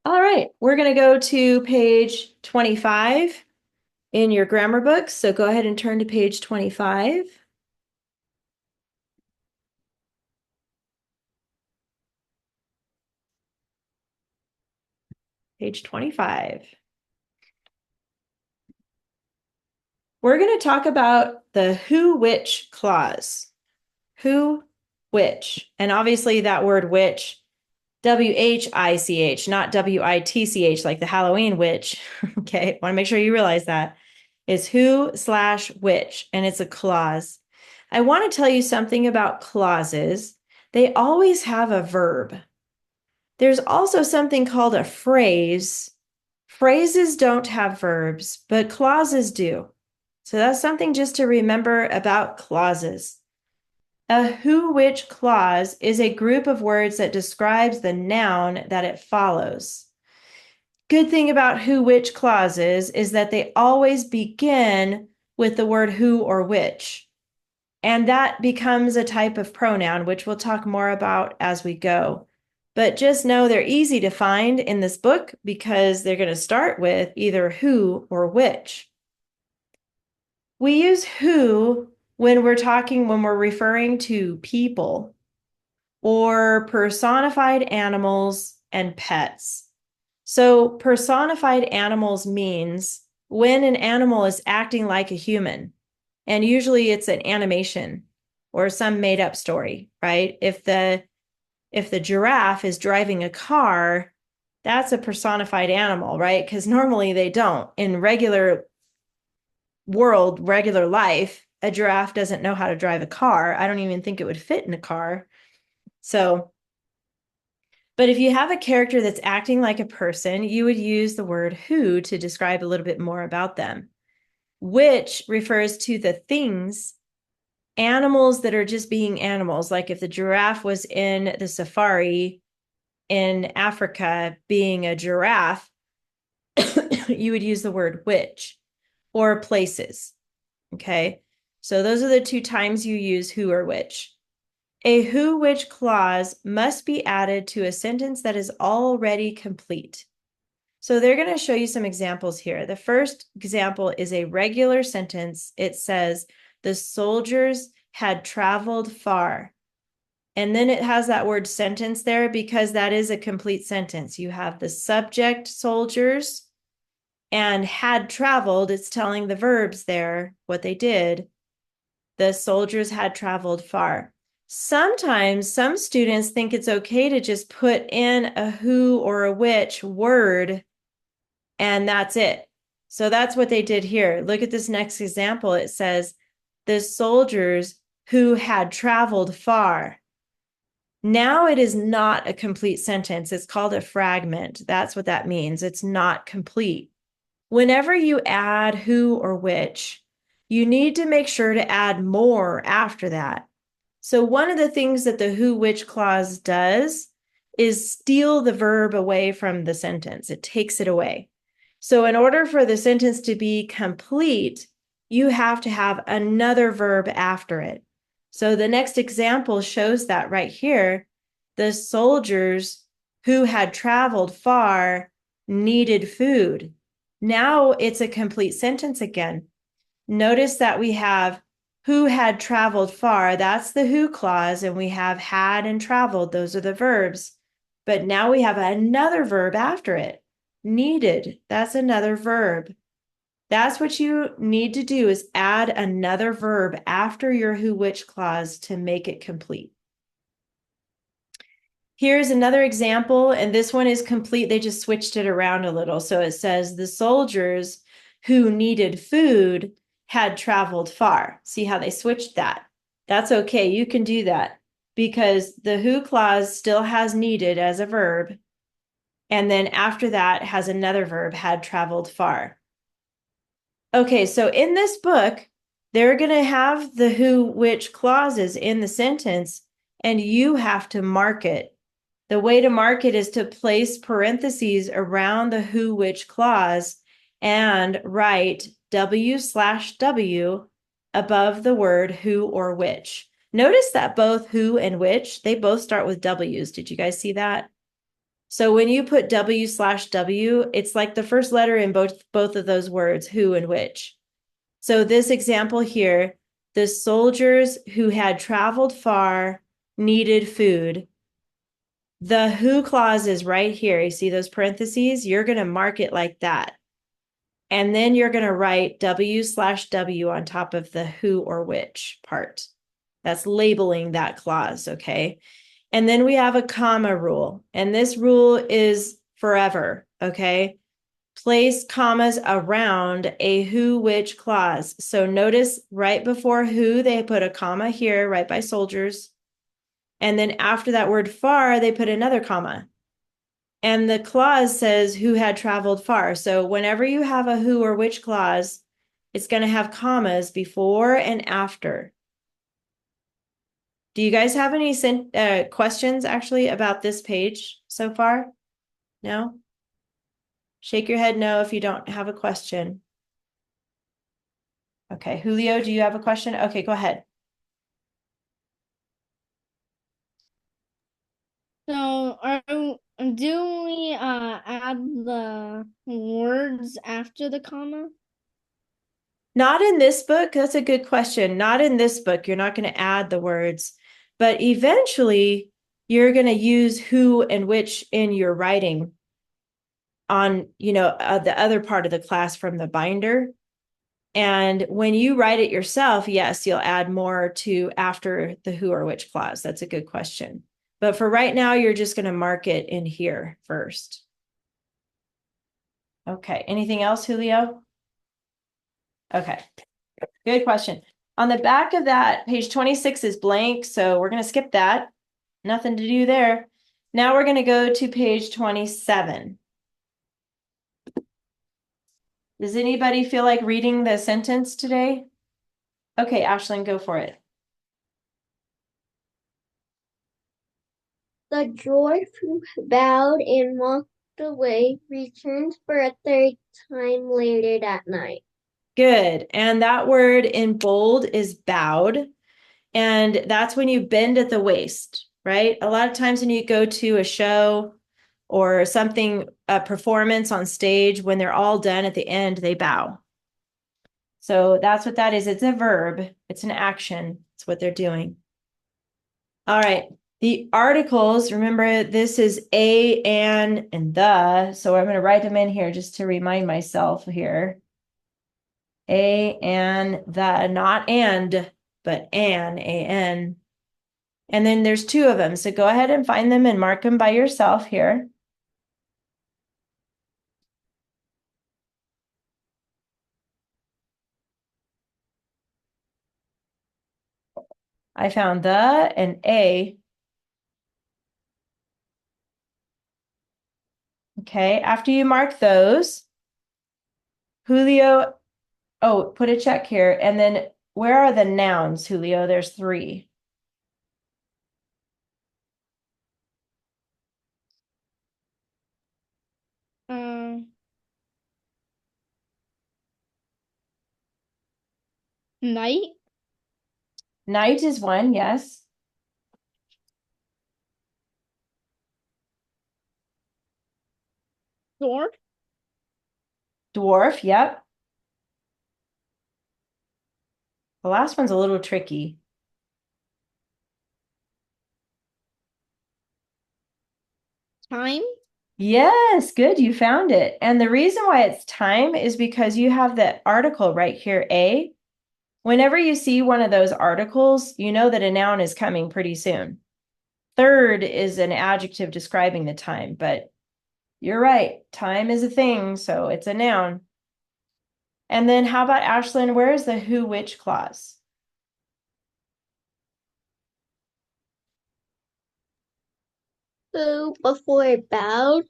All right, we're going to go to page 25 in your grammar book. So go ahead and turn to page 25. Page 25. We're going to talk about the who, which clause. Who, which. And obviously that word which, W-H-I-C-H, not W-I-T-C-H, like the Halloween witch. Okay, want to make sure you realize that. Is who/which, and it's a clause. I want to tell you something about clauses. They always have a verb. There's also something called a phrase. Phrases don't have verbs, but clauses do. So that's something just to remember about clauses. A who-which clause is a group of words that describes the noun that it follows. Good thing about who-which clauses is that they always begin with the word who or which. And that becomes a type of pronoun, which we'll talk more about as we go. But just know they're easy to find in this book because they're going to start with either who or which. We use who when we're referring to people or personified animals and pets. So personified animals means when an animal is acting like a human, and usually it's an animation or some made up story, right? If the giraffe is driving a car, that's a personified animal, right? Because normally they don't. In regular life, a giraffe doesn't know how to drive a car. I don't even think it would fit in a car. So, but if you have a character that's acting like a person, you would use the word who to describe a little bit more about them. Which refers to the things, animals that are just being animals. Like if the giraffe was in the safari in Africa being a giraffe, you would use the word which, or places. Okay, so those are the two times you use who or which. A who-which clause must be added to a sentence that is already complete. So they're going to show you some examples here. The first example is a regular sentence. It says, the soldiers had traveled far. And then it has that word sentence there because that is a complete sentence. You have the subject, soldiers, and had traveled. It's telling the verbs there, what they did. The soldiers had traveled far. Sometimes some students think it's okay to just put in a who or a which word, and that's it. So that's what they did here. Look at this next example. It says, the soldiers who had traveled far. Now it is not a complete sentence. It's called a fragment. That's what that means. It's not complete. Whenever you add who or which, you need to make sure to add more after that. So one of the things that the who-which clause does is steal the verb away from the sentence. It takes it away. So in order for the sentence to be complete, you have to have another verb after it. So the next example shows that right here. The soldiers who had traveled far needed food. Now it's a complete sentence again. Notice that we have who had traveled far. That's the who clause, and we have had and traveled. Those are the verbs. But now we have another verb after it. Needed. That's another verb. That's what you need to do, is add another verb after your who-which clause to make it complete. Here's another example, and this one is complete. They just switched it around a little. So it says, the soldiers who needed food had traveled far. See how they switched that? That's okay. You can do that because the who clause still has needed as a verb. And then after that has another verb, had traveled far. Okay, so in this book, they're going to have the who, which clauses in the sentence, and you have to mark it. The way to mark it is to place parentheses around the who, which clause and write W/W above the word who or which. Notice that both who and which, they both start with W's. Did you guys see that? So when you put W/W, it's like the first letter in both of those words, who and which. So this example here, the soldiers who had traveled far needed food. The who clause is right here. You see those parentheses? You're going to mark it like that. And then you're going to write W/W on top of the who or which part. That's labeling that clause, okay? And then we have a comma rule. And this rule is forever, okay? Place commas around a who, which clause. So notice right before who, they put a comma here, right by soldiers. And then after that word far, they put another comma. And the clause says who had traveled far. So whenever you have a who or which clause, it's going to have commas before and after. Do you guys have any questions actually about this page so far? No? Shake your head no if you don't have a question. Okay, Julio, do you have a question? Okay, go ahead. So, do we add the words after the comma? Not in this book. That's a good question. Not in this book. You're not going to add the words, but eventually you're going to use who and which in your writing on, the other part of the class from the binder. And when you write it yourself, yes, you'll add more to after the who or which clause. That's a good question. But for right now, you're just going to mark it in here first. Okay. Anything else, Julio? Okay. Good question. On the back of that, page 26 is blank, so we're going to skip that. Nothing to do there. Now we're going to go to page 27. Does anybody feel like reading the sentence today? Okay, Ashlyn, go for it. The dwarf who bowed and walked away returns for a third time later that night. Good. And that word in bold is bowed. And that's when you bend at the waist, right? A lot of times when you go to a show or something, a performance on stage, when they're all done at the end, they bow. So that's what that is. It's a verb. It's an action. It's what they're doing. All right. The articles, remember this is a, and the. So I'm going to write them in here just to remind myself here. A, and the, not and, but an. And then there's two of them. So go ahead and find them and mark them by yourself here. I found the and a. Okay, after you mark those, Julio, oh, put a check here. And then where are the nouns, Julio? There's three. Um, Night, Night is one, yes. dwarf, Dwarf, yep. The last one's a little tricky. time, Yes, good, you found it. And the reason why it's time is because you have the article right here, A. Whenever you see one of those articles, you know that a noun is coming pretty soon. Third is an adjective describing the time, but you're right. Time is a thing, so it's a noun. And then how about Ashlyn? Where's the who, which clause? Who before bowed,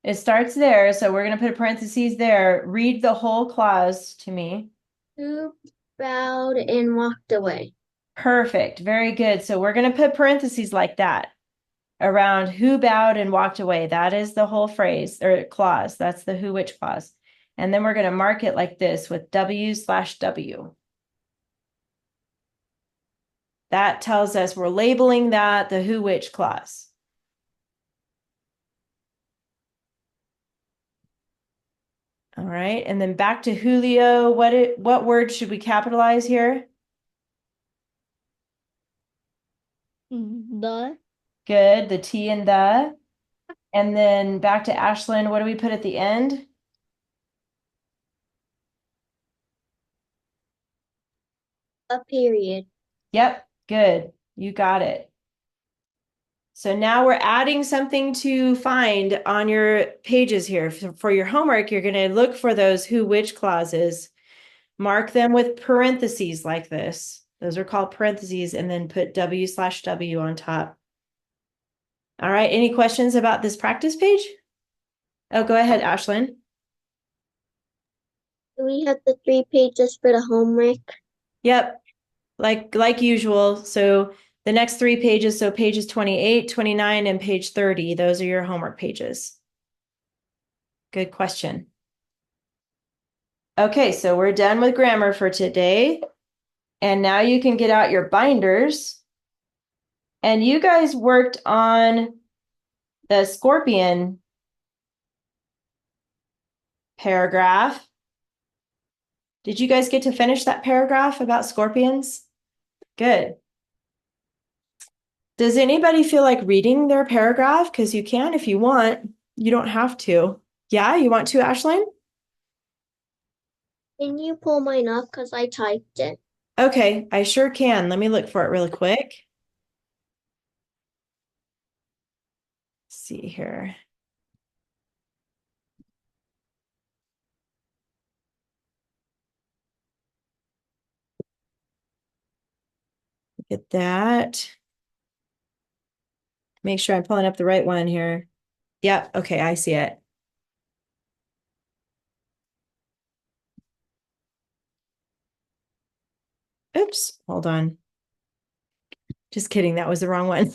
It starts there, so we're going to put parentheses there. Read the whole clause to me. who bowed and walked away. Perfect. Very good. So we're going to put parentheses like that around who bowed and walked away. That is the whole phrase or clause. That's the who, which clause. And then we're going to mark it like this with W/W. That tells us we're labeling that the who, which clause. All right, and then back to Julio. What word should we capitalize here? The. Good, the T and the. And then back to Ashlyn, what do we put at the end? A period. Yep, good. You got it. So now we're adding something to find on your pages here. For your homework, you're going to look for those who, which clauses, mark them with parentheses like this. Those are called parentheses, and then put W/W on top. All right, any questions about this practice page? Oh, go ahead, Ashlyn. Do we have the 3 pages for the homework? Yep, like usual. So the next 3 pages, so pages 28, 29, and page 30, those are your homework pages. Good question. Okay, so we're done with grammar for today. And now you can get out your binders. And you guys worked on the scorpion paragraph. Did you guys get to finish that paragraph about scorpions? Good. Does anybody feel like reading their paragraph? Because you can if you want. You don't have to. Yeah, you want to, Ashlyn? Can you pull mine up? Because I typed it. Okay, I sure can. Let me look for it really quick. Let's see here. Get that. Make sure I'm pulling up the right one here. Yep, okay, I see it. Oops, hold on. Just kidding, that was the wrong one.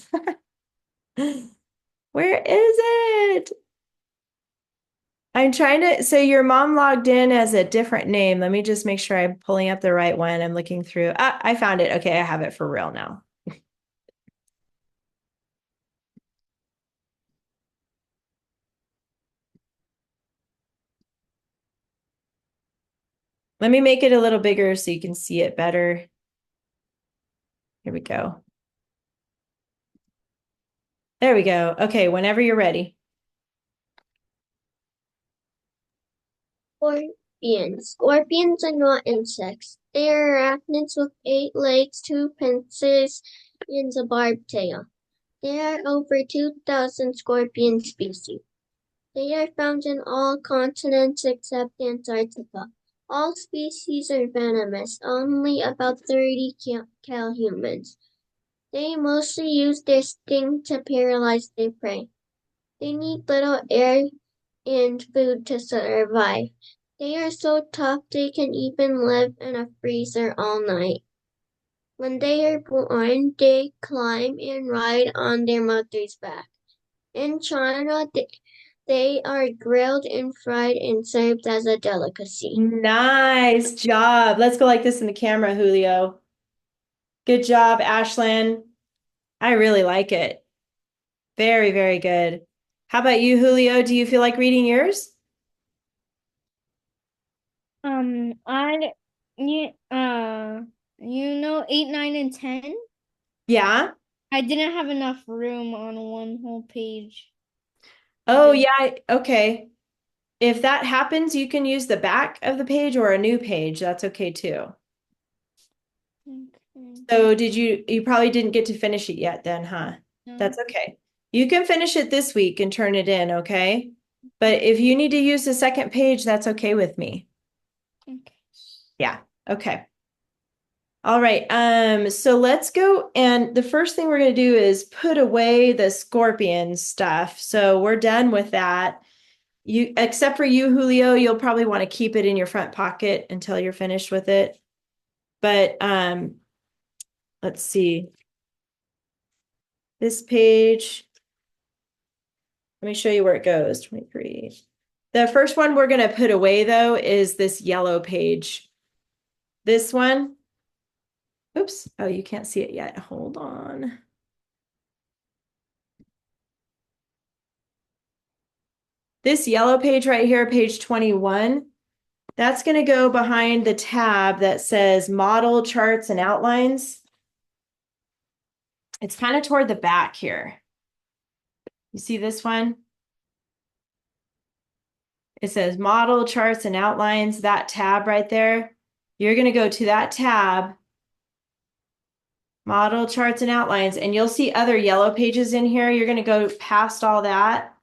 Where is it? I'm trying to, so your mom logged in as a different name. Let me just make sure I'm pulling up the right one. I'm looking through. Ah, I found it. Okay, I have it for real now. Let me make it a little bigger so you can see it better. Here we go. There we go. Okay, whenever you're ready. Scorpions. Scorpions are not insects. They are arachnids with 8 legs, 2 pincers, and a barbed tail. There are over 2,000 scorpion species. They are found in all continents except Antarctica. All species are venomous. Only about 30 kill humans. They mostly use their sting to paralyze their prey. They need little air and food to survive. They are so tough they can even live in a freezer all night. When they are born, they climb and ride on their mother's back. In China, they are grilled and fried and served as a delicacy. Nice job. Let's go like this in the camera, Julio. Good job, Ashlyn. I really like it. Very, very good. How about you, Julio? Do you feel like reading yours? I you know 8, 9, and 10? Yeah. I didn't have enough room on one whole page. Oh, yeah. Okay. If that happens, you can use the back of the page or a new page. That's okay too. Okay. So you probably didn't get to finish it yet then, huh? No. That's okay. You can finish it this week and turn it in, okay? But if you need to use the second page, that's okay with me. Okay. Yeah. Okay. All right. So let's go. And the first thing we're going to do is put away the scorpion stuff. So we're done with that. Except for you, Julio, you'll probably want to keep it in your front pocket until you're finished with it. But let's see. This page, let me show you where it goes. 23. The first one we're going to put away though is this yellow page. This one. Oops. Oh, you can't see it yet. Hold on. This yellow page right here, page 21, That's going to go behind the tab that says model charts and outlines. It's kind of toward the back here. You see this one? It says model charts and outlines, that tab right there. You're going to go to that tab, model charts and outlines, and you'll see other yellow pages in here. You're going to go past all that,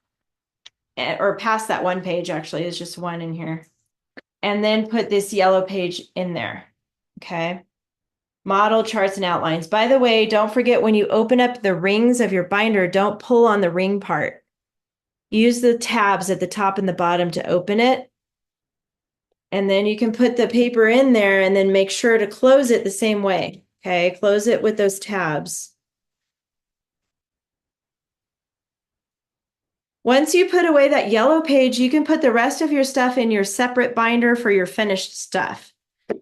or past that one page, actually. There's just one in here. And then put this yellow page in there. Okay. Model charts and outlines. By the way, don't forget when you open up the rings of your binder, don't pull on the ring part. Use the tabs at the top and the bottom to open it. And then you can put the paper in there and then make sure to close it the same way. Okay, close it with those tabs. Once you put away that yellow page, you can put the rest of your stuff in your separate binder for your finished stuff.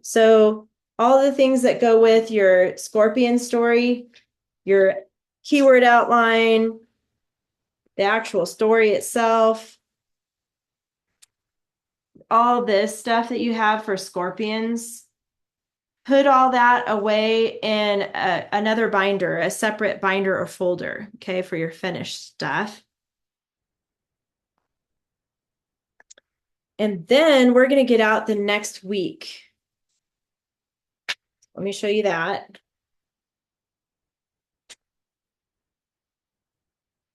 So all the things that go with your scorpion story, your keyword outline, the actual story itself, all this stuff that you have for scorpions, put all that away in another binder, a separate binder or folder, okay, for your finished stuff. And then we're going to get out the next week. Let me show you that.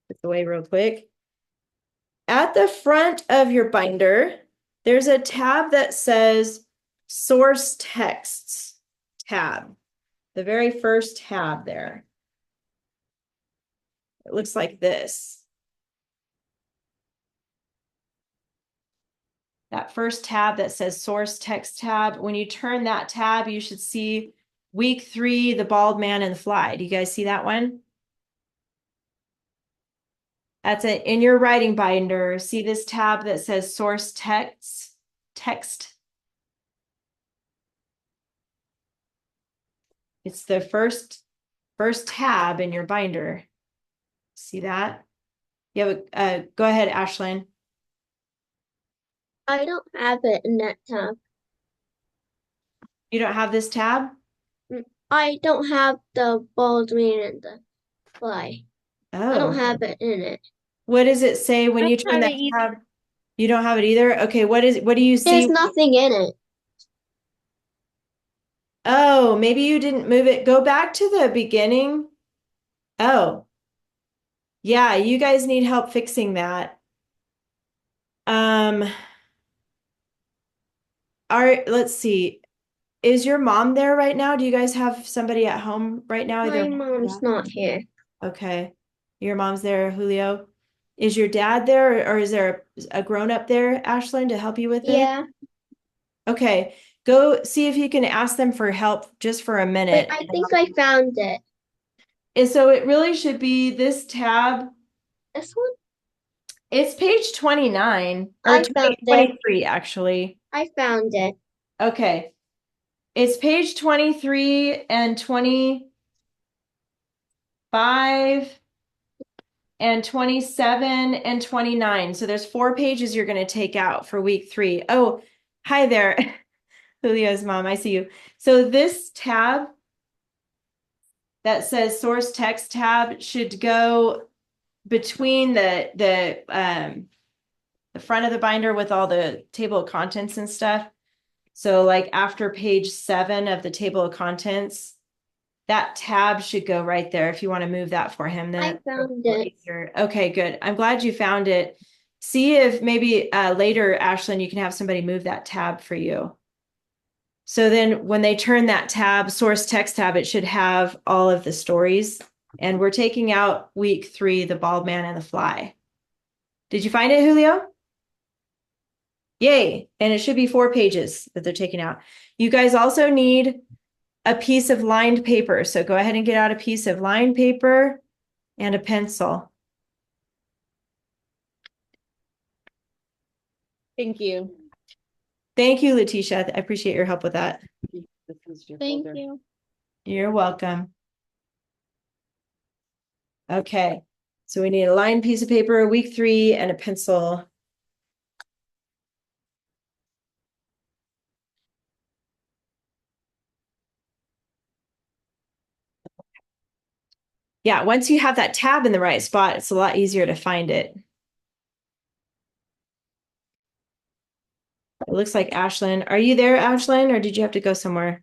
Put it away real quick. At the front of your binder, there's a tab that says Source Texts tab. The very first tab there. It looks like this. That first tab that says Source Text tab. When you turn that tab, you should see week 3, the bald man and the fly. Do you guys see that one? That's it in your writing binder. See this tab that says Source Text. It's the first tab in your binder. See that? You have go ahead, Ashlyn. I don't have it in that tab. You don't have this tab? I don't have the bald man and the fly. I don't Oh. have it in it. What does it say when I you don't turn have that it either. tab? You don't have it either? Okay, what do you see? There's nothing in it. Oh, maybe you didn't move it. Go back to the beginning. Oh. Yeah, you guys need help fixing that. Let's see. Is your mom there right now? Do you guys have somebody at home right now? My mom's not here. Okay. Your mom's there, Julio. Is your dad there, or is there a grown-up there, Ashlyn, to help you with it? Yeah, Okay. Go see if you can ask them for help just for a minute. but I think I found it. And so it really should be this tab. This one? It's page 29 or I found it. 23, actually. I found it. Okay. It's page 23 and 25 and 27 and 29. So there's 4 pages you're going to take out for week 3. Oh, hi there. Julio's mom, I see you. So this tab that says source text tab should go between the front of the binder with all the table of contents and stuff. So like after page 7 of the table of contents, that tab should go right there if you want to move that for him. Then I found it. Okay, good. I'm glad you found it. See if maybe later, Ashlyn, you can have somebody move that tab for you. So then when they turn that tab, source text tab, it should have all of the stories. And we're taking out week 3, the bald man and the fly. Did you find it, Julio? Yay. And it should be 4 pages that they're taking out. You guys also need a piece of lined paper. So go ahead and get out a piece of lined paper and a pencil. Thank you. Thank you, Letitia. I appreciate your help with that. Thank you. You're welcome. Okay. So we need a lined piece of paper, week 3, and a pencil. Yeah, once you have that tab in the right spot, it's a lot easier to find it. It looks like Ashlyn. Are you there, Ashlyn, or did you have to go somewhere?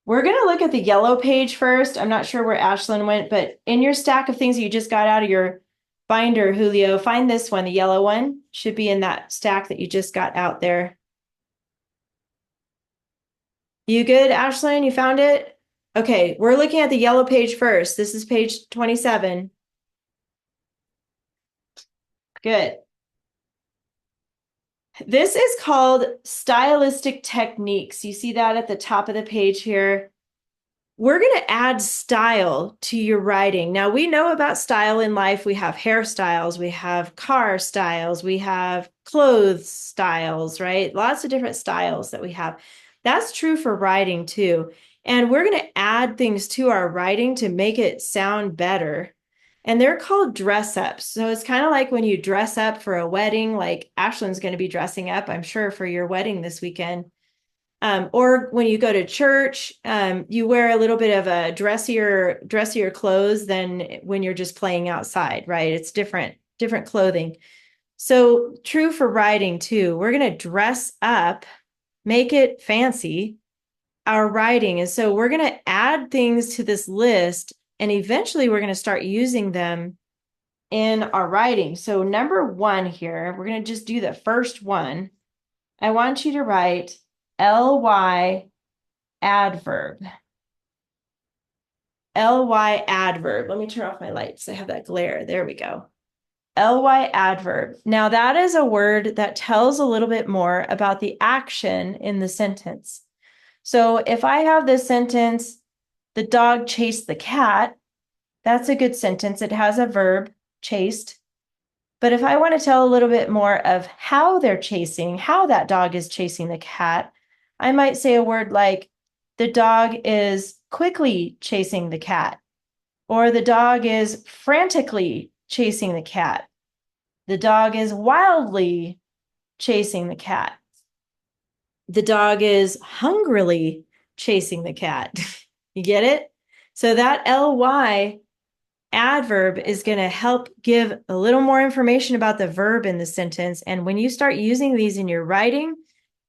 We're going to look at the yellow page first. I'm not sure where Ashlyn went, but in your stack of things that you just got out of your binder, Julio, find this one, the yellow one. Should be in that stack that you just got out there. You good, Ashlyn? You found it? Okay, we're looking at the yellow page first. This is page 27. Good. This is called stylistic techniques. You see that at the top of the page here. We're going to add style to your writing. Now, we know about style in life. We have hairstyles, we have car styles, we have clothes styles, right? Lots of different styles that we have. That's true for writing too. And we're going to add things to our writing to make it sound better. And they're called dress ups. So it's kind of like when you dress up for a wedding, like Ashlyn's going to be dressing up, I'm sure, for your wedding this weekend. Or when you go to church, you wear a little bit of a dressier clothes than when you're just playing outside, right? It's different clothing. So true for writing too. We're going to dress up, make it fancy, our writing. And so we're going to add things to this list, and eventually we're going to start using them in our writing. So number 1 here, we're going to just do the first one. I want you to write ly adverb. ly adverb. Let me turn off my lights. I have that glare. There we go. ly adverb. Now that is a word that tells a little bit more about the action in the sentence. So if I have this sentence, the dog chased the cat, that's a good sentence. It has a verb, chased. But if I want to tell a little bit more of how they're chasing, how that dog is chasing the cat, I might say a word like the dog is quickly chasing the cat, or the dog is frantically chasing the cat. The dog is wildly chasing the cat. The dog is hungrily chasing the cat. You get it? So that ly adverb is going to help give a little more information about the verb in the sentence. And when you start using these in your writing,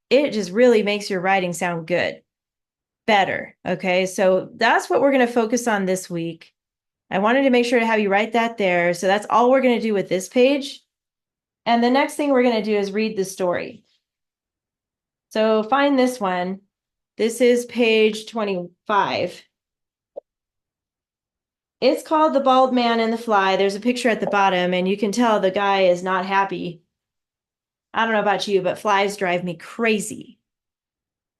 it just really makes your writing sound good, better. Okay, so that's what we're going to focus on this week. I wanted to make sure to have you write that there. So that's all we're going to do with this page. And the next thing we're going to do is read the story. So find this one. This is page 25. It's called The Bald Man and the Fly. There's a picture at the bottom, and you can tell the guy is not happy. I don't know about you, but flies drive me crazy,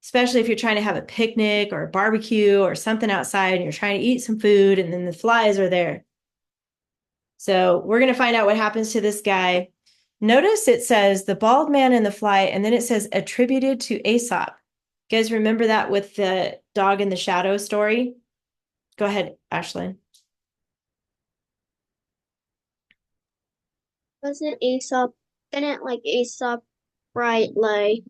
especially if you're trying to have a picnic or a barbecue or something outside and you're trying to eat some food and then the flies are there. So we're going to find out what happens to this guy. Notice it says The Bald Man and the Fly, and then it says attributed to Aesop. You guys remember that with the dog in the shadow story? Go ahead, Ashlyn. Wasn't Aesop, didn't like Aesop write like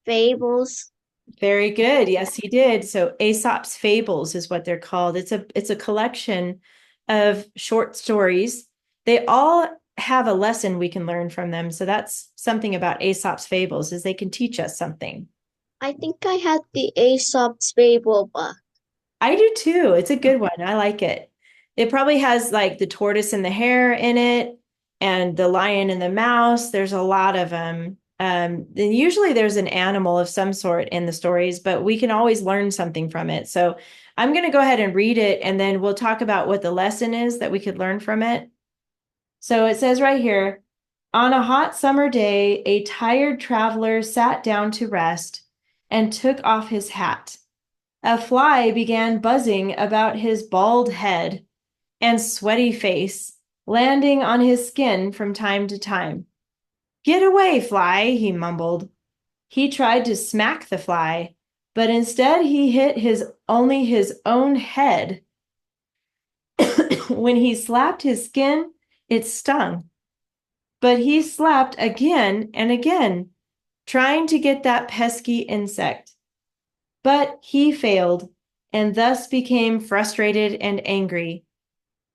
fables? Very good. Yes, he did. So Aesop's Fables is what they're called. It's a collection of short stories. They all have a lesson we can learn from them. So that's something about Aesop's Fables, is they can teach us something. I think I had the Aesop's fable book. I do too. It's a good one. I like it. It probably has like the tortoise and the hare in it, and the lion and the mouse. There's a lot of them. Then usually there's an animal of some sort in the stories, but we can always learn something from it. So I'm going to go ahead and read it, and then we'll talk about what the lesson is that we could learn from it. So it says right here, on a hot summer day, a tired traveler sat down to rest and took off his hat. A fly began buzzing about his bald head and sweaty face, landing on his skin from time to time. Get away, fly, he mumbled. He tried to smack the fly, but instead he hit only his own head. When he slapped his skin, it stung. But he slapped again and again, trying to get that pesky insect. But he failed and thus became frustrated and angry.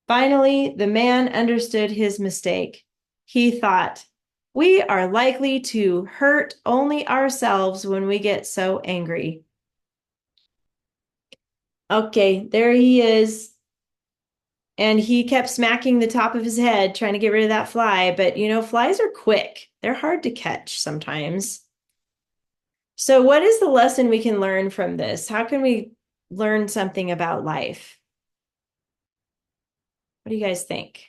Finally, the man understood his mistake. He thought, we are likely to hurt only ourselves when we get so angry. Okay, there he is. And he kept smacking the top of his head, trying to get rid of that fly. But, flies are quick. They're hard to catch sometimes. So what is the lesson we can learn from this? How can we learn something about life? What do you guys think?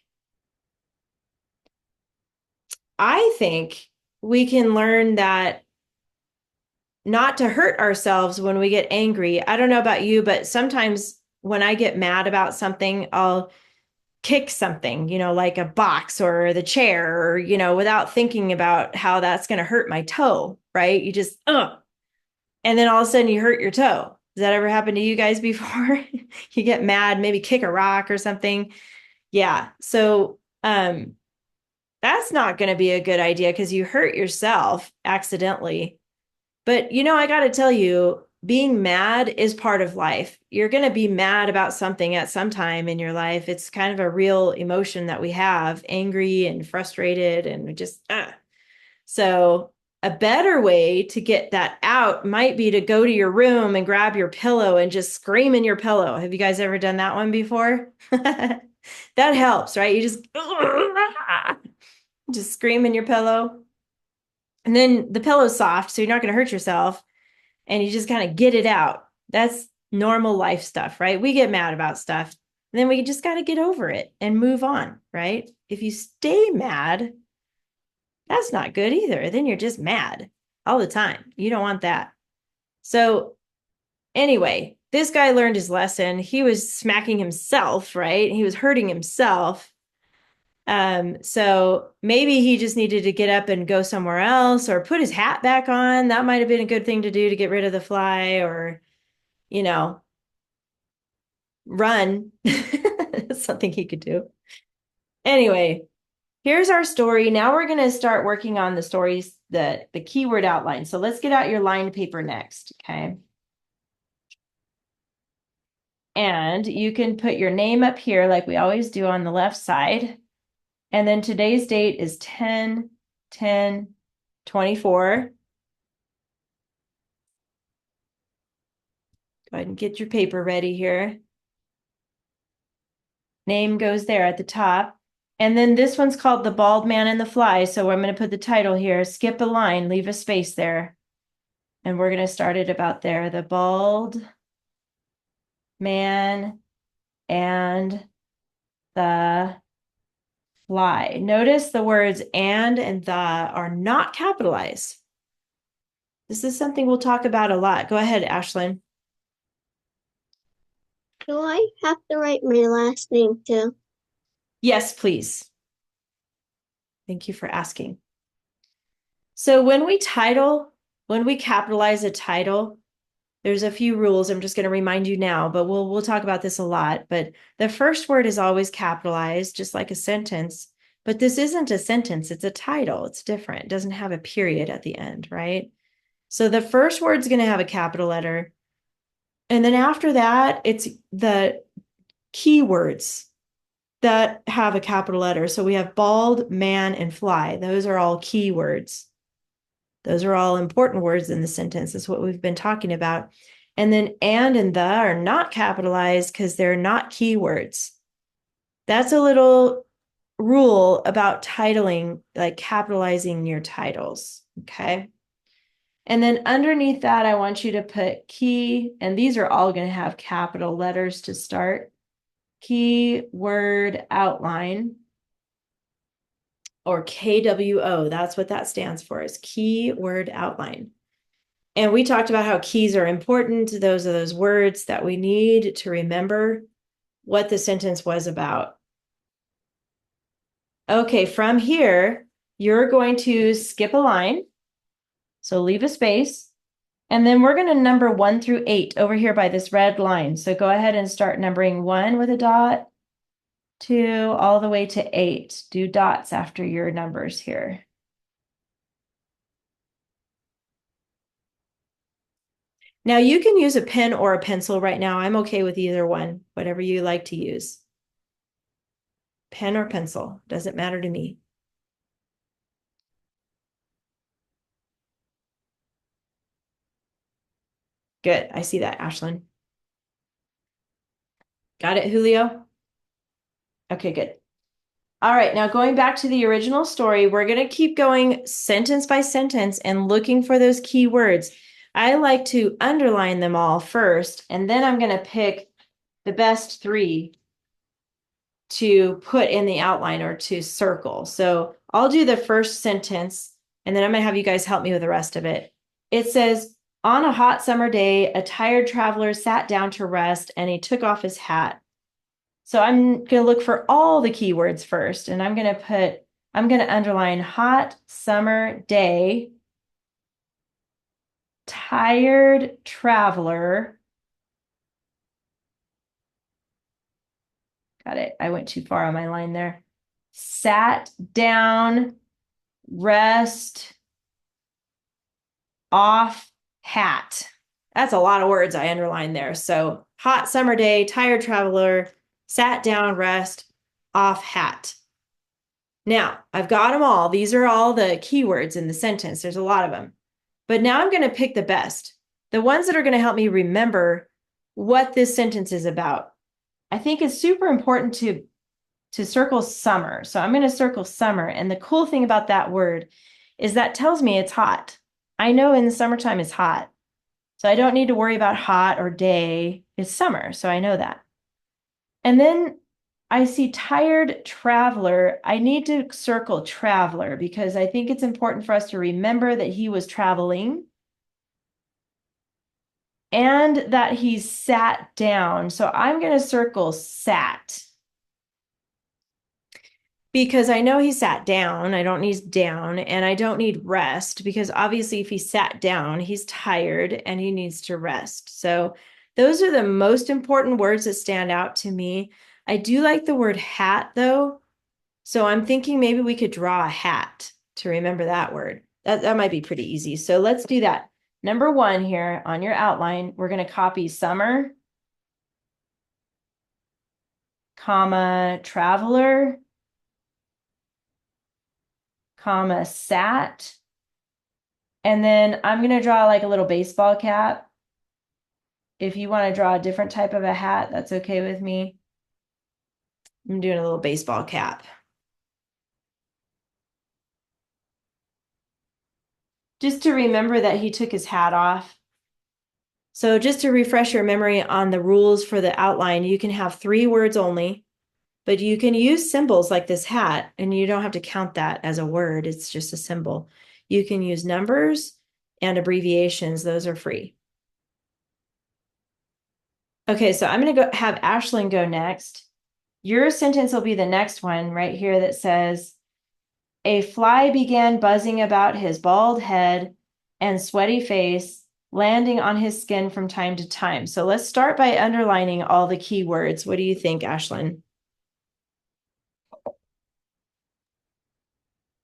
I think we can learn that not to hurt ourselves when we get angry. I don't know about you, but sometimes when I get mad about something, I'll kick something, like a box or the chair, or, without thinking about how that's going to hurt my toe, right? You just, and then all of a sudden you hurt your toe. Does that ever happen to you guys before? You get mad, maybe kick a rock or something. Yeah. So, that's not going to be a good idea because you hurt yourself accidentally. But, I got to tell you, being mad is part of life. You're going to be mad about something at some time in your life. It's kind of a real emotion that we have, angry and frustrated and just, So a better way to get that out might be to go to your room and grab your pillow and just scream in your pillow. Have you guys ever done that one before? That helps, right? You just scream in your pillow. And then the pillow's soft, so you're not going to hurt yourself. And you just kind of get it out. That's normal life stuff, right? We get mad about stuff. And then we just got to get over it and move on, right? If you stay mad, that's not good either. Then you're just mad all the time. You don't want that. So, anyway, this guy learned his lesson. He was smacking himself, right? He was hurting himself. So maybe he just needed to get up and go somewhere else or put his hat back on. That might have been a good thing to do to get rid of the fly, or, run. That's something he could do. Anyway, here's our story. Now we're going to start working on the stories, the keyword outline. So let's get out your lined paper next, okay? And you can put your name up here like we always do on the left side. And then today's date is 10/10/24. Go ahead and get your paper ready here. Name goes there at the top. And then this one's called The Bald Man and the Fly. So I'm going to put the title here, skip a line, leave a space there. And we're going to start it about there. The Bald Man and the Fly. Notice the words and the are not capitalized. This is something we'll talk about a lot. Go ahead, Ashlyn. Do I have to write my last name too? Yes, please. Thank you for asking. So when we capitalize a title, there's a few rules. I'm just going to remind you now, but we'll talk about this a lot. But the first word is always capitalized, just like a sentence. But this isn't a sentence, it's a title. It's different. It doesn't have a period at the end, right? So the first word's going to have a capital letter. And then after that, it's the keywords that have a capital letter. So we have bald, man, and fly. Those are all keywords. Those are all important words in the sentence. That's what we've been talking about. And then and the are not capitalized because they're not keywords. That's a little rule about titling, like capitalizing your titles, okay? And then underneath that, I want you to put key, and these are all going to have capital letters to start. Keyword outline, or KWO. That's what that stands for, is keyword outline. And we talked about how keys are important. Those are those words that we need to remember what the sentence was about. Okay, from here, you're going to skip a line. So leave a space. And then we're going to number 1 through 8 over here by this red line. So go ahead and start numbering 1 with a dot, 2, all the way to 8. Do dots after your numbers here. Now you can use a pen or a pencil right now. I'm okay with either one, whatever you like to use. Pen or pencil, doesn't matter to me. Good, I see that, Ashlyn. Got it, Julio? Okay, good. All right, now going back to the original story, we're going to keep going sentence by sentence and looking for those key words. I like to underline them all first, and then I'm going to pick the best 3 to put in the outline or to circle. So I'll do the first sentence, and then I'm going to have you guys help me with the rest of it. It says, on a hot summer day, a tired traveler sat down to rest and he took off his hat. So I'm going to look for all the keywords first, and I'm going to underline hot summer day, tired traveler. Got it. I went too far on my line there. Sat down, rest, off, hat. That's a lot of words I underlined there. So hot summer day, tired traveler, sat down, rest, off, hat. Now, I've got them all. These are all the keywords in the sentence. There's a lot of them. But now I'm going to pick the best, the ones that are going to help me remember what this sentence is about. I think it's super important to circle summer. So I'm going to circle summer. And the cool thing about that word is that tells me it's hot. I know in the summertime it's hot. So I don't need to worry about hot or day. It's summer. So I know that. And then I see tired traveler. I need to circle traveler because I think it's important for us to remember that he was traveling and that he sat down. So I'm going to circle sat because I know he sat down. I don't need down, and I don't need rest because obviously if he sat down, he's tired and he needs to rest. So those are the most important words that stand out to me. I do like the word hat though. So I'm thinking maybe we could draw a hat to remember that word. That might be pretty easy. So let's do that. Number 1 here on your outline, we're going to copy summer, comma, traveler, comma, sat. And then I'm going to draw like a little baseball cap. If you want to draw a different type of a hat, that's okay with me. I'm doing a little baseball cap. Just to remember that he took his hat off. So just to refresh your memory on the rules for the outline, you can have 3 words only, but you can use symbols like this hat, and you don't have to count that as a word. It's just a symbol. You can use numbers and abbreviations. Those are free. Okay, so I'm going to go have Ashlyn go next. Your sentence will be the next one right here that says, a fly began buzzing about his bald head and sweaty face, landing on his skin from time to time. So let's start by underlining all the key words. What do you think, Ashlyn?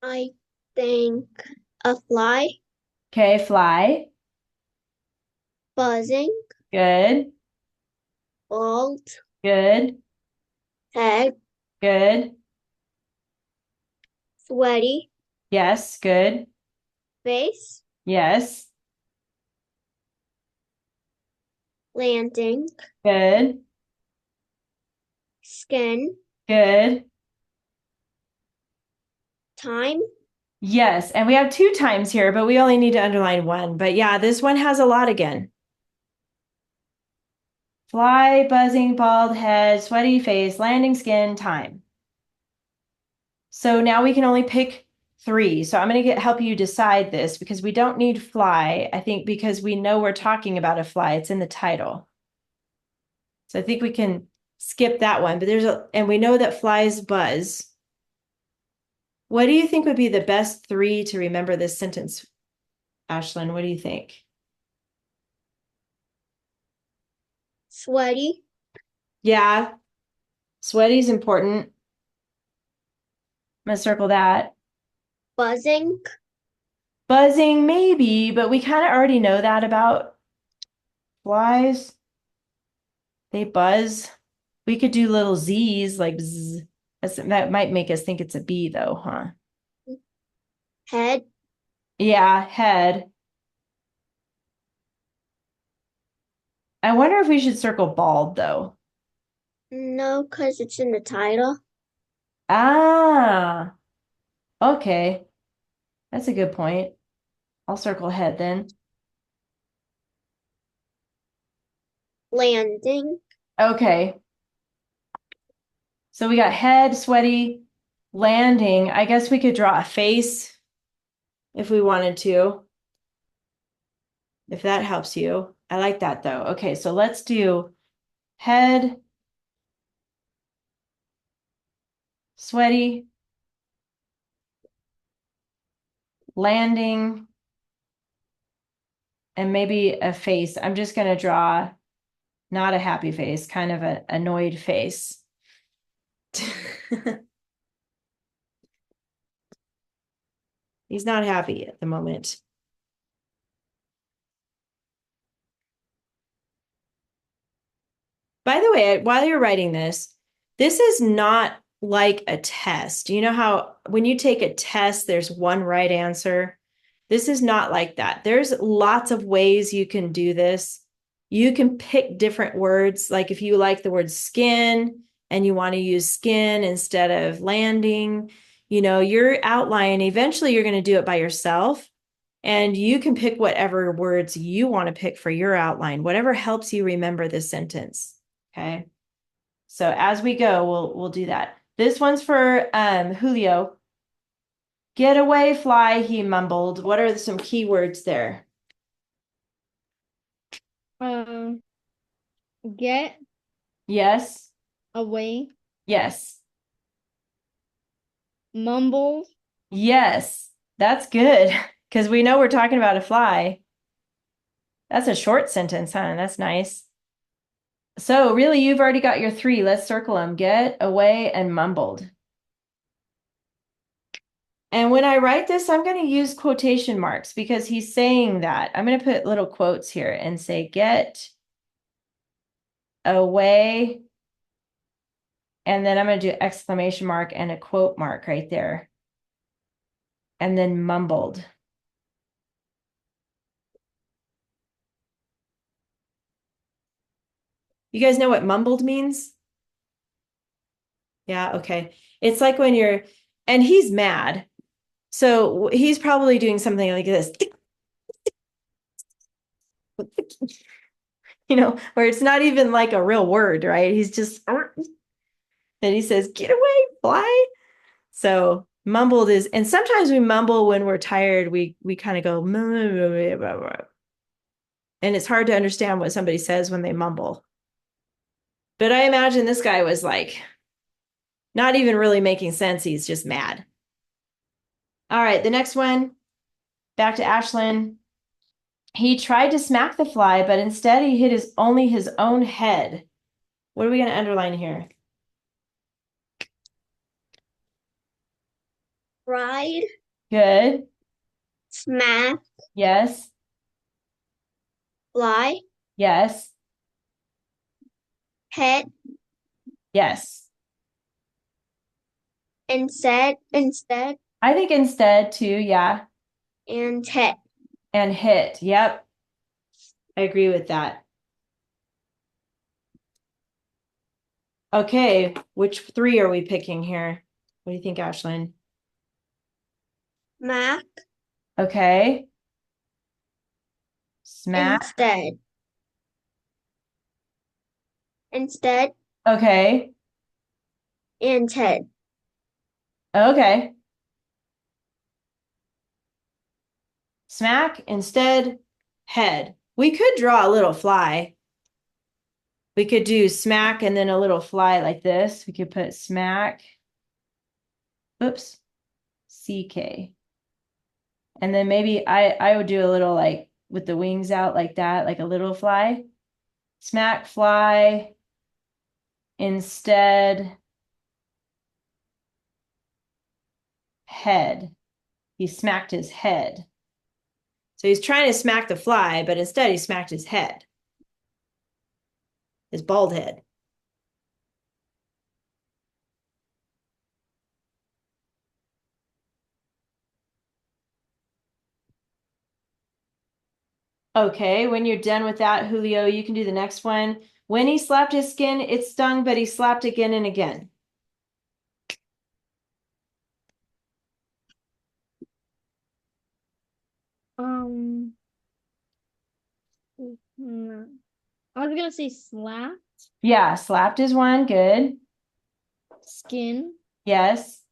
I think a fly, Okay, fly. buzzing, Good, bald, good, head, good. sweaty, Yes, good. face, Yes, landing, good, skin, good. time, Yes, and we have 2 times here, but we only need to underline 1. But yeah, this one has a lot again. Fly, buzzing, bald head, sweaty face, landing skin, time. So now we can only pick 3. So I'm going to help you decide this because we don't need fly. I think because we know we're talking about a fly. It's in the title. So I think we can skip that one. But and we know that flies buzz. What do you think would be the best 3 to remember this sentence, Ashlyn? What do you think? sweaty, Yeah, sweaty's important. I'm going to circle that. buzzing, Buzzing, maybe, but we kind of already know that about Flies, they buzz. We could do little Z's like zzz. That might make us think it's a bee though, huh? Head. Yeah, head. I wonder if we should circle bald though. No, because it's in the title. Ah, okay. That's a good point. I'll circle head then. Landing. Okay. So we got head, sweaty, landing. I guess we could draw a face if we wanted to, if that helps you. I like that though. Okay, so let's do head, sweaty, landing, and maybe a face. I'm just going to draw not a happy face, kind of an annoyed face. He's not happy at the moment. By the way, while you're writing this is not like a test. You know how when you take a test, there's one right answer? This is not like that. There's lots of ways you can do this. You can pick different words. Like if you like the word skin and you want to use skin instead of landing, your outline, eventually you're going to do it by yourself. And you can pick whatever words you want to pick for your outline, whatever helps you remember this sentence. Okay. So as we go, we'll do that. This one's for Julio. Get away, fly, he mumbled. What are some key words there? Get Yes. away. Yes. Mumble. Yes. That's good. Because we know we're talking about a fly. That's a short sentence, huh? That's nice. So really, you've already got your three. Let's circle them. Get away and mumbled. And when I write this, I'm going to use quotation marks because he's saying that. I'm going to put little quotes here and say, get away. And then I'm going to do exclamation mark and a quote mark right there. And then mumbled. You guys know what mumbled means? Yeah, okay. It's like when and he's mad. So he's probably doing something like this. Where it's not even like a real word, right? He's just, then he says, get away, fly. So mumbled is, and sometimes we mumble when we're tired. We kind of go, and it's hard to understand what somebody says when they mumble. But I imagine this guy was like, not even really making sense. He's just mad. All right, the next one, back to Ashlyn. He tried to smack the fly, but instead he hit only his own head. What are we going to underline here? Ride. Good. Smack. Yes. Fly. Yes. Head. Yes. Instead. I think instead too, yeah. And head. And hit. Yep. I agree with that. Okay, which three are we picking here? What do you think, Ashlyn? Smack. Okay. Smack. Instead. Okay. And head. Okay. Smack, instead, head. We could draw a little fly. We could do smack and then a little fly like this. We could put smack. Oops. CK. And then maybe I would do a little like with the wings out like that, like a little fly. Smack, fly, instead, head. He smacked his head. So he's trying to smack the fly, but instead he smacked his head. his bald head. Okay, when you're done with that, Julio, you can do the next one. When he slapped his skin, it stung, but he slapped again and again. No. I was gonna say slap, Yeah, slapped is one. Good. skin, Yes.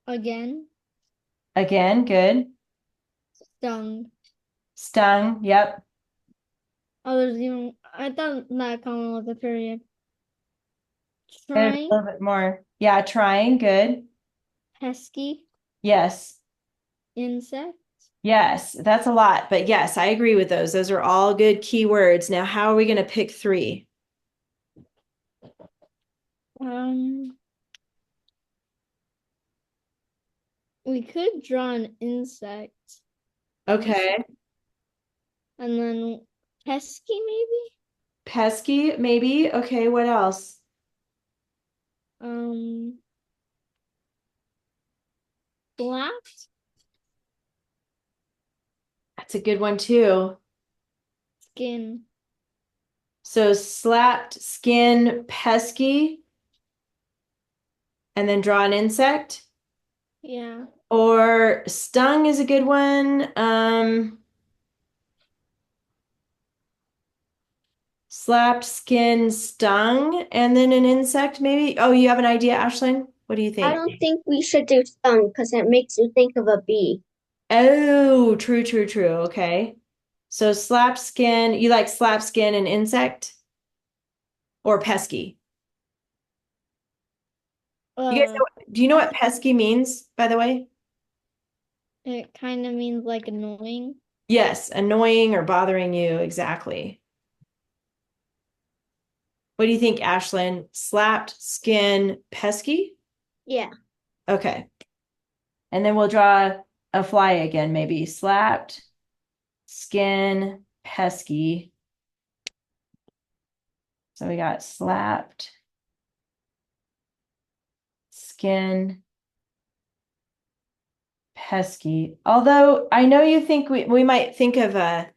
again, Again, good. stung. Stung. Yep. Oh, there's even, I thought that comment was a period. Good. A Trying, little bit more. Yeah, trying. Good. pesky, Yes. insect. Yes. That's a lot, but yes, I agree with those. Those are all good keywords. Now, how are we going to pick three? We could draw an insect. Okay. And then pesky, maybe? Pesky, maybe. Okay, what else? Slapped, That's a good one too. skin. So slapped, skin, pesky, and then draw an insect. Yeah. Or stung is a good one. Slapped, skin, stung, and then an insect maybe. Oh, you have an idea, Ashlyn? What do you I think? don't think we should do stung because it makes you think of a bee. Oh, true, true, true. Okay. So slap skin, you like slap skin and insect or pesky? You guys Uh, do you know what pesky means, by the way? it kind of means like annoying. Yes, annoying or bothering you, exactly. What do you think, Ashlyn? Slapped, skin, pesky? Yeah. Okay. And then we'll draw a fly again, maybe. Slapped, skin, pesky. So we got slapped, skin, pesky. Although I know you think we might think of a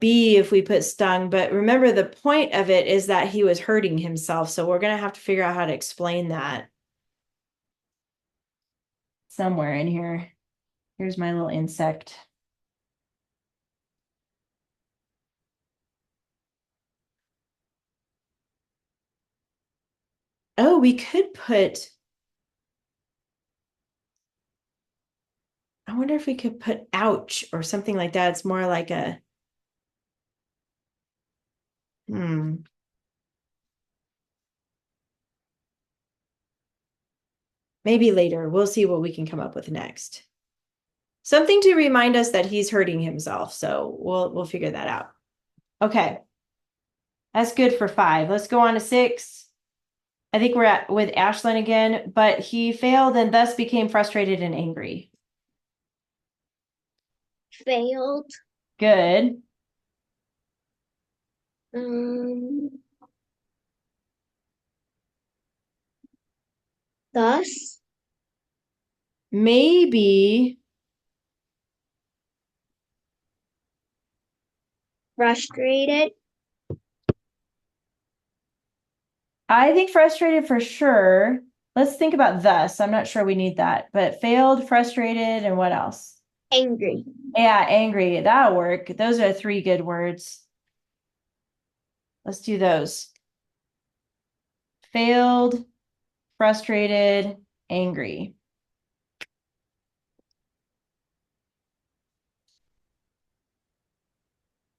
bee if we put stung, but remember the point of it is that he was hurting himself. So we're gonna have to figure out how to explain that somewhere in here. Here's my little insect. Oh, we could put, I wonder if we could put ouch or something like that. It's more like a, hmm. Maybe later. We'll see what we can come up with next. Something to remind us that he's hurting himself. So we'll figure that out. Okay. That's good for 5. Let's go on to 6. I think we're at with Ashlyn again, but he failed and thus became frustrated and angry. Failed. Good. Um, thus, Maybe. frustrated. I think frustrated for sure. Let's think about thus. I'm not sure we need that, but failed, frustrated, and what else? Angry. Yeah, angry. That'll work. Those are 3 good words. Let's do those. Failed, frustrated, angry.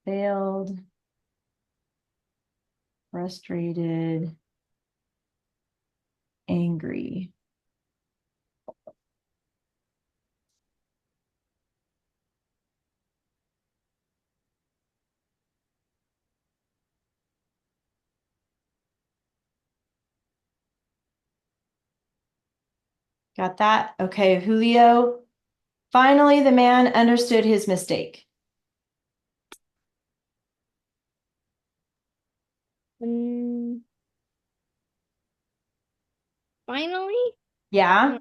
Failed, frustrated, angry. Got that? Okay, Julio. Finally, the man understood his mistake. Finally Yeah.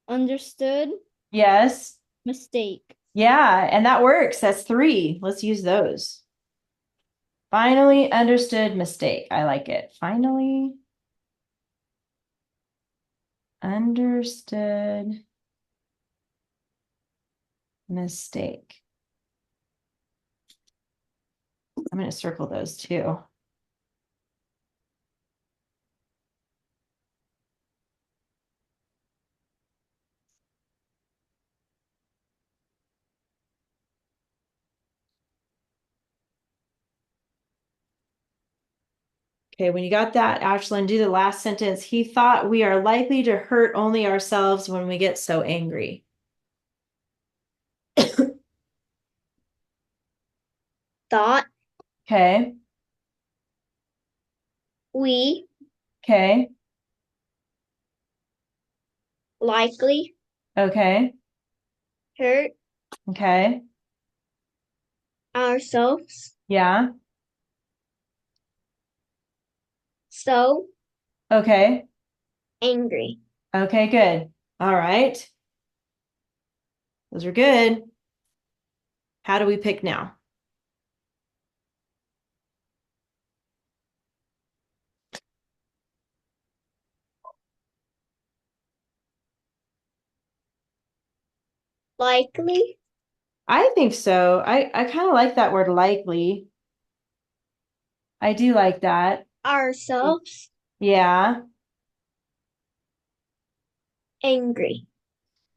understood Yes. mistake. Yeah. And that works. That's 3. Let's use those. Finally understood mistake. I like it. Finally understood mistake. I'm going to circle those too. Okay, when you got that, Ashlyn, do the last sentence. He thought we are likely to hurt only ourselves when we get so angry. Thought Okay, we okay, likely okay, hurt okay. ourselves Yeah, so okay, angry. okay, good. All right. Those are good. How do we pick now? Likely I think so. I kind of like that word likely. I do like that. ourselves Yeah. angry.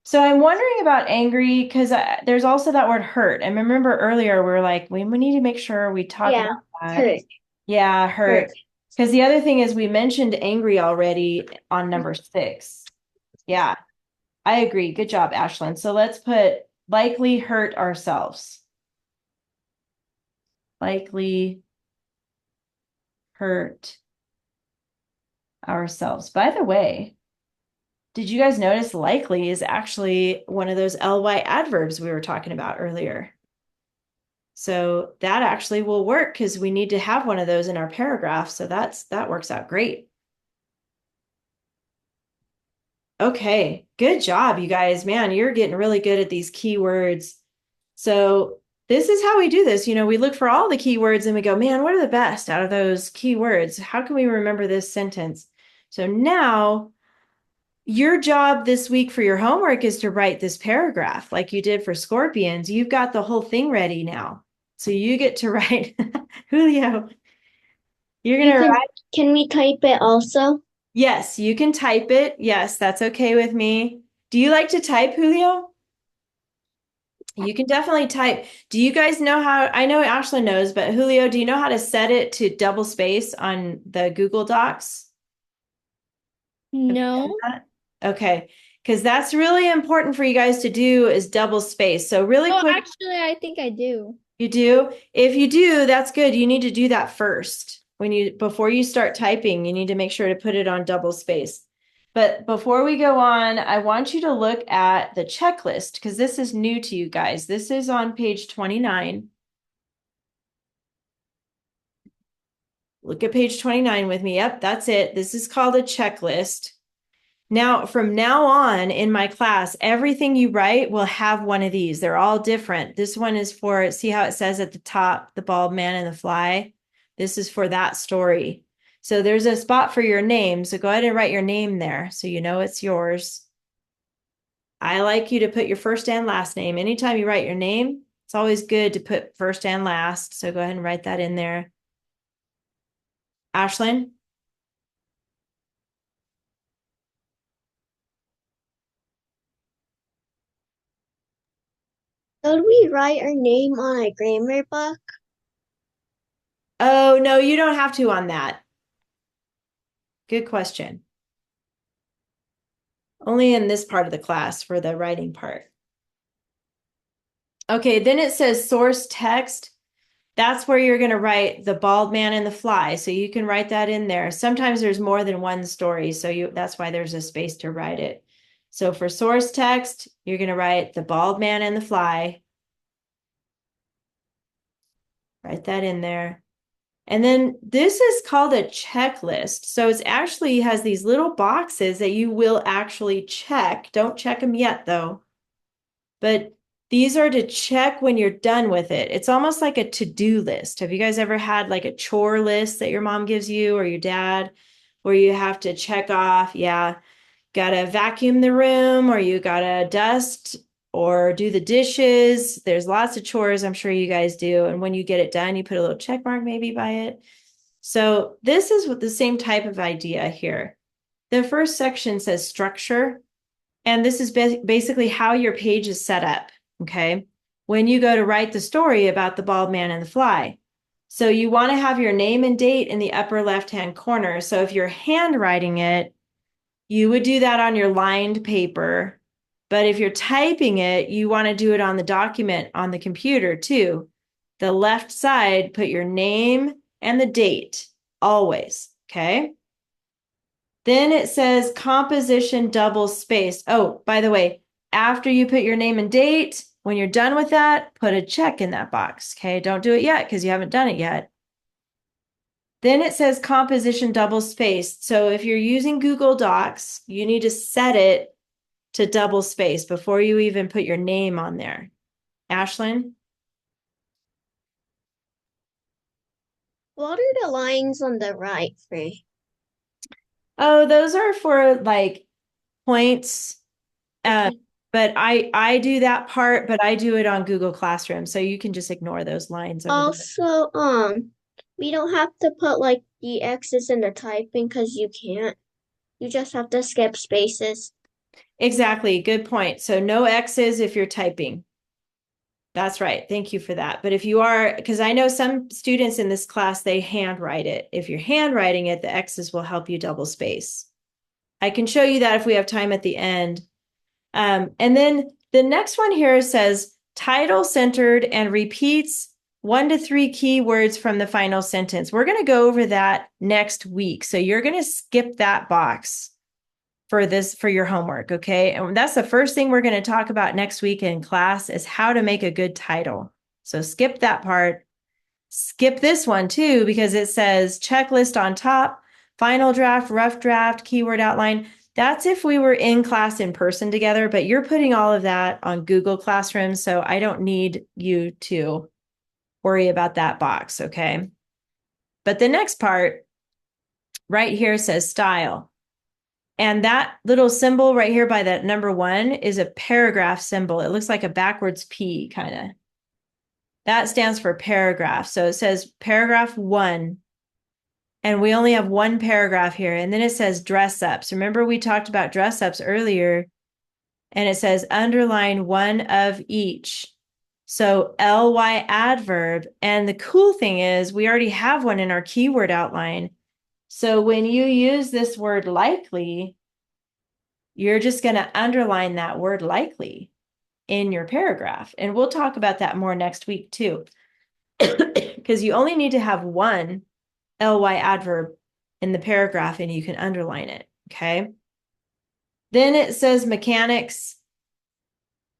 So I'm wondering about angry because there's also that word hurt. And remember earlier, we were like, we need to make sure we talk Yeah, about that. hurt, Yeah, hurt. hurt. Because the other thing is we mentioned angry already on number 6. Yeah, I agree. Good job, Ashlyn. So let's put likely hurt ourselves. Likely hurt ourselves. By the way, did you guys notice likely is actually one of those ly adverbs we were talking about earlier? So that actually will work because we need to have one of those in our paragraph. So that works out great. Okay, good job, you guys. Man, you're getting really good at these keywords. So this is how we do this. You know, we look for all the keywords and we go, man, what are the best out of those keywords? How can we remember this sentence? So now your job this week for your homework is to write this paragraph like you did for scorpions. You've got the whole thing ready now. So you get to write, Julio, you're You going to write. can we type it also? Yes, you can type it. Yes, that's okay with me. Do you like to type, Julio? You can definitely type. Do you guys know how? I know Ashlyn knows, but Julio, do you know how to set it to double space on the Google Docs? Have you done No. that? Okay, because that's really important for you guys to do is double space. So really Oh, quick, actually, I think I do. you do? If you do, that's good. You need to do that first. Before you start typing, you need to make sure to put it on double space. But before we go on, I want you to look at the checklist because this is new to you guys. This is on page 29. Look at page 29 with me. Yep, that's it. This is called a checklist. Now, from now on in my class, everything you write will have one of these. They're all different. This one is for, see how it says at the top, the bald man and the fly? This is for that story. So there's a spot for your name. So go ahead and write your name there so you know it's yours. I like you to put your first and last name. Anytime you write your name, it's always good to put first and last. So go ahead and write that in there. Ashlyn? Should we write our name on a grammar book? Oh, no, you don't have to on that. Good question. Only in this part of the class for the writing part. Okay, then it says source text. That's where you're going to write the bald man and the fly. So you can write that in there. Sometimes there's more than one story. So that's why there's a space to write it. So for source text, you're going to write the bald man and the fly. Write that in there. And then this is called a checklist. So it's actually has these little boxes that you will actually check. Don't check them yet though. But these are to check when you're done with it. It's almost like a to-do list. Have you guys ever had like a chore list that your mom gives you or your dad where you have to check off, yeah, gotta vacuum the room or you gotta dust or do the dishes. There's lots of chores I'm sure you guys do. And when you get it done, you put a little check mark maybe by it. So this is with the same type of idea here. The first section says structure. And this is basically how your page is set up, okay? When you go to write the story about the bald man and the fly. So you want to have your name and date in the upper left-hand corner. So if you're handwriting it, you would do that on your lined paper. But if you're typing it, you want to do it on the document on the computer too. The left side, put your name and the date always, okay? Then it says composition double space. Oh, by the way, after you put your name and date, when you're done with that, put a check in that box. Okay, don't do it yet because you haven't done it yet. Then it says composition double spaced. So if you're using Google Docs, you need to set it to double space before you even put your name on there. Ashlyn? What are the lines on the right, Free? Oh, those are for like points. Okay. But I do that part, but I do it on Google Classroom, so you can just ignore those lines over there. Also, we don't have to put like the X's in the typing because you can't. You just have to skip spaces. Exactly, good point. So no X's if you're typing. That's right. Thank you for that. But if you are, because I know some students in this class, they handwrite it. If you're handwriting it, the X's will help you double space. I can show you that if we have time at the end. And then the next one here says title centered and repeats 1 to 3 keywords from the final sentence. We're going to go over that next week. So you're going to skip that box for your homework, okay? And that's the first thing we're going to talk about next week in class is how to make a good title. So skip that part. Skip this one too because it says checklist on top, final draft, rough draft, keyword outline. That's if we were in class in person together, but you're putting all of that on Google Classroom, so I don't need you to worry about that box, okay? But the next part right here says style. And that little symbol right here by that number 1 is a paragraph symbol. It looks like a backwards P kind of. That stands for paragraph. So it says paragraph 1. And we only have one paragraph here. And then it says dress ups. Remember we talked about dress ups earlier. And it says underline one of each. So ly adverb. And the cool thing is we already have one in our keyword outline. So when you use this word likely, you're just going to underline that word likely in your paragraph. And we'll talk about that more next week too. Because you only need to have one ly adverb in the paragraph and you can underline it, okay? Then it says mechanics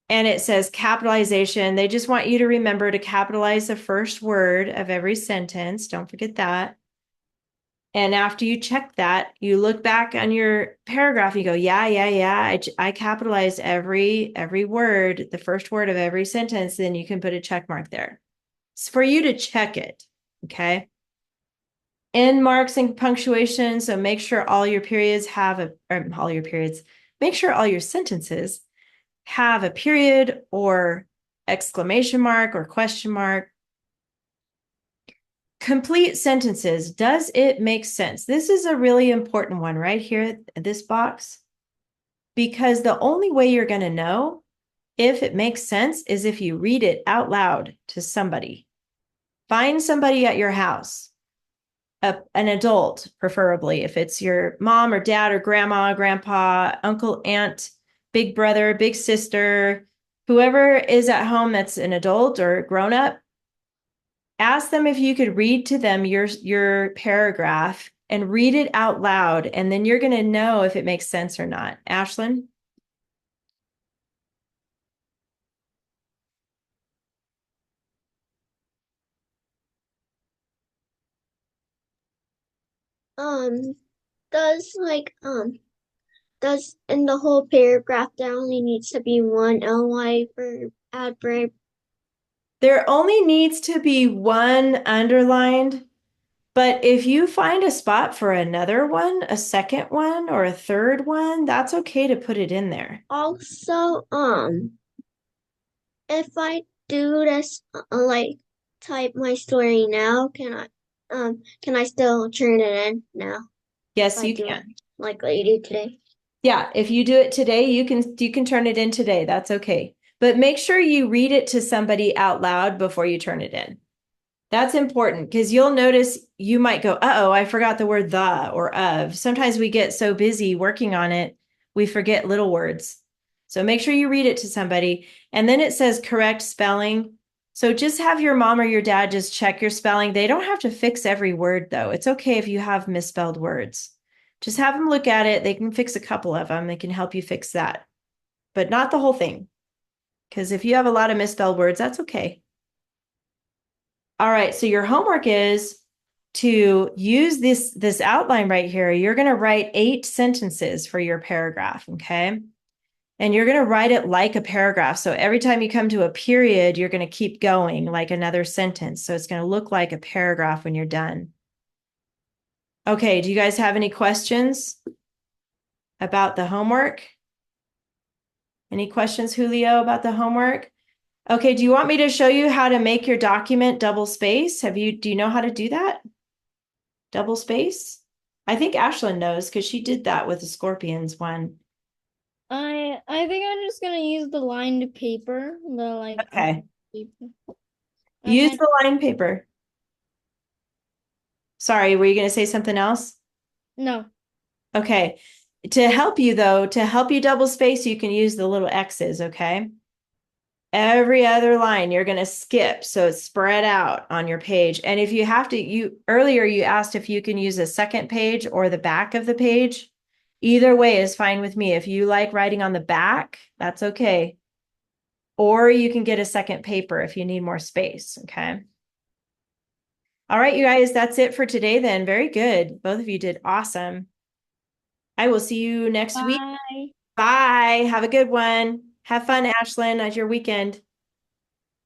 and it says capitalization. They just want you to remember to capitalize the first word of every sentence. Don't forget that. And after you check that, you look back on your paragraph, you go, yeah, I capitalized every word, the first word of every sentence, then you can put a check mark there. It's for you to check it, okay? End marks and punctuation, so make sure all your periods have make sure all your sentences have a period or exclamation mark or question mark. Complete sentences. Does it make sense? This is a really important one right here, this box, because the only way you're going to know if it makes sense is if you read it out loud to somebody. Find somebody at your house, an adult, preferably, if it's your mom or dad or grandma, grandpa, uncle, aunt, big brother, big sister, whoever is at home that's an adult or grown up. Ask them if you could read to them your paragraph and read it out loud, and then you're going to know if it makes sense or not. Ashlyn? does does in the whole paragraph there only needs to be one ly for adverb? There only needs to be one underlined, but if you find a spot for another one, a second one, or a third one, that's okay to put it in there. Also, if I do this, type my story now, can I still turn it in now? Yes, If I you do can. it like I do today. Yeah, if you do it today, you can turn it in today. That's okay. But make sure you read it to somebody out loud before you turn it in. That's important because you'll notice you might go, uh-oh, I forgot the word the or of. Sometimes we get so busy working on it, we forget little words. So make sure you read it to somebody. And then it says correct spelling. So just have your mom or your dad just check your spelling. They don't have to fix every word, though. It's okay if you have misspelled words. Just have them look at it. They can fix a couple of them. They can help you fix that, but not the whole thing. Because if you have a lot of misspelled words, that's okay. All right, so your homework is to use this outline right here. You're going to write 8 sentences for your paragraph, okay? And you're going to write it like a paragraph. So every time you come to a period, you're going to keep going like another sentence. So it's going to look like a paragraph when you're done. Okay, do you guys have any questions about the homework? Any questions, Julio, about the homework? Okay, do you want me to show you how to make your document double space? Do you know how to do that? Double space? I think Ashlyn knows because she did that with the scorpions one. I think I'm just gonna use the lined paper, the like Okay. paper. Use Okay. the line paper. Sorry, were you going to say something else? No. Okay. To help you though, to help you double space, you can use the little X's, okay? Every other line you're going to skip so it's spread out on your page. And if you have to, earlier you asked if you can use a second page or the back of the page. Either way is fine with me. If you like writing on the back, that's okay. Or you can get a second paper if you need more space, okay? All right, you guys, that's it for today then. Very good. Both of you did awesome. I will see you next week. Bye. Bye. Have a good one. Have fun, Ashlyn, at your weekend.